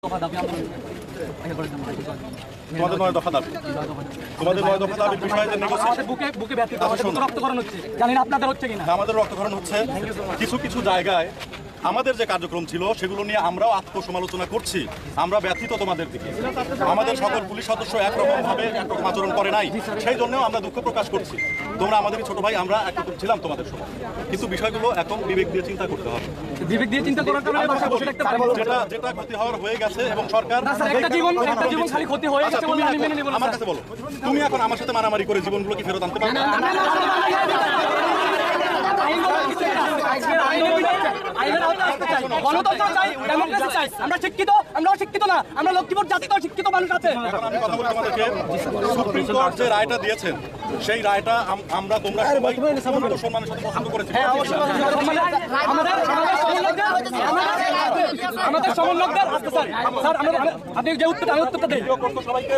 তোমাদের 9 দফা দাবি বিষয়ে বুকে ব্যথিত রক্তক্ষরণ হচ্ছে, জানি না আপনাদের হচ্ছে কিনা। আমাদের রক্তক্ষরণ হচ্ছে। কিছু কিছু জায়গায় আমাদের যে কার্যক্রম ছিল সেগুলো নিয়ে আমরাও আত্মসমালোচনা করছি। আমরা ব্যথিত তোমাদের দিকে। আমাদের সকল পুলিশ সদস্য একরকমভাবে একরকম আচরণ করে নাই, সেই জন্যও আমরা দুঃখ প্রকাশ করছি। তোমরা আমাদের ছোট ভাই, আমরা একরকম ছিলাম তোমাদের সময়, কিন্তু বিষয়গুলো এখন বিবেক দিয়ে চিন্তা করতে হবে। বিবেক দিয়ে চিন্তা করার কারণে যেটা ক্ষতি হওয়ার হয়ে গেছে এবং সরকার একটা জীবন খালি ক্ষতি হয়ে গেছে বলে আমি মেনে নেব না। আমার কাছে বলো, তুমি এখন আমার সাথে মারামারি করে জীবনগুলো কি ফেরত আনতে পারবে? আমরা শিক্ষিত, আমরা অশিক্ষিত না, আমরা লক্ষ্মীপুর জাতিতে শিক্ষিত মানুষ আছে। আমি কথা বলি তোমাদেরকে, সুপ্রিম কোর্ট যে রায়টা দিয়েছেন সেই রায়টা আমরা তোমরা সবাই সম্মানের সাথে পছন্দ করেছি। আমাদের সমন্বয়কদের আসতে স্যার, আপনি যে উত্তরটা আমি উত্তরটা দেই সবাইকে।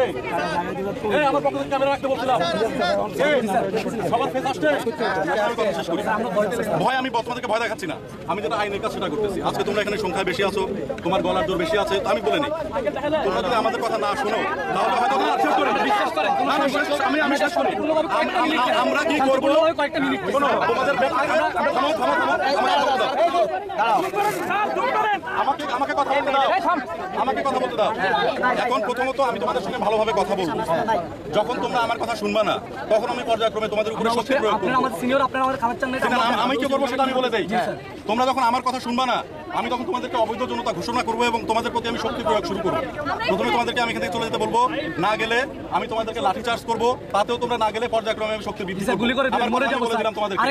আমার পক্ষ থেকে ক্যামেরা রাখতে বলছিলাম। সবার ফেস আসছে। ভয়, আমি তোমাদেরকে ভয় দেখাচ্ছি না, আমি যেটা আইনের কাজ সেটা করতেছি। আজকে তোমরা এখানে সংখ্যায় বেশি আছো, তোমার গলার জোর বেশি আছে, আমি বলে নিই। তোমরা যদি আমাদের কথা না শোনো তাহলে হয়তো আমি শেষ করি। আমরা কি করবো? তোমাদের আমাকে কথা বলতে দাও, আমাকে কথা বলতে দাও। এখন প্রথমত আমি তোমাদের সঙ্গে ভালোভাবে কথা বলবো। যখন তোমরা আমার কথা শুনবা না তখন আমি পর্যায়ক্রমে তোমাদের উপরে শক্তি প্রয়োগ করব। আমি কি করবো সেটা আমি বলে দেই। তোমরা যখন আমার কথা শুনবা না আমি তখন তোমাদেরকে অবৈধ জনতা ঘোষণা করবো এবং তোমাদের প্রতি আমি শক্তি প্রয়োগ শুরু করবো। প্রথমে তোমাদেরকে আমি এখান থেকে চলে যেতে বলবো, না গেলে আমি তোমাদেরকে লাঠি চার্জ করবো, তাতেও তোমরা না গেলে পর্যায়ক্রমে আমি শক্তি বৃদ্ধি করবো। বলেছিলাম তোমাদেরকে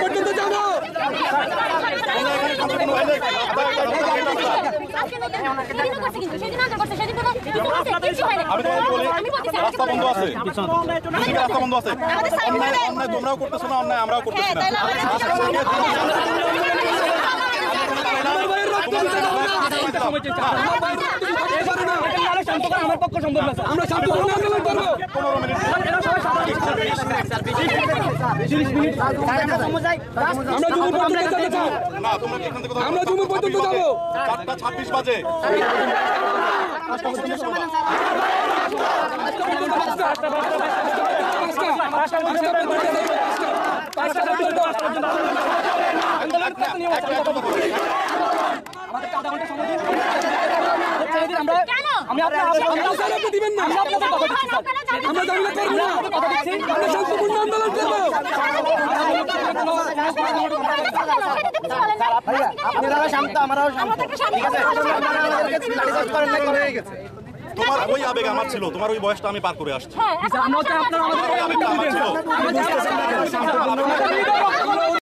পর্যন্ত যাবো। রাস্তা বন্ধ আছে, রাস্তা বন্ধ আছে। অন্যায় তোমরাও করতেছো না, অন্যায় আমরাও করতেছি না। আমার পক্ষ সম্ভব না, আমরা শান্ত আন্দোলন করবো। 15 মিনিট আমরা জুমুর পর্যন্ত যাবো। 4:26 বাজে। তোমার ওই আবেগ আমার ছিল, তোমার ওই বয়সটা আমি পার করে আসছি।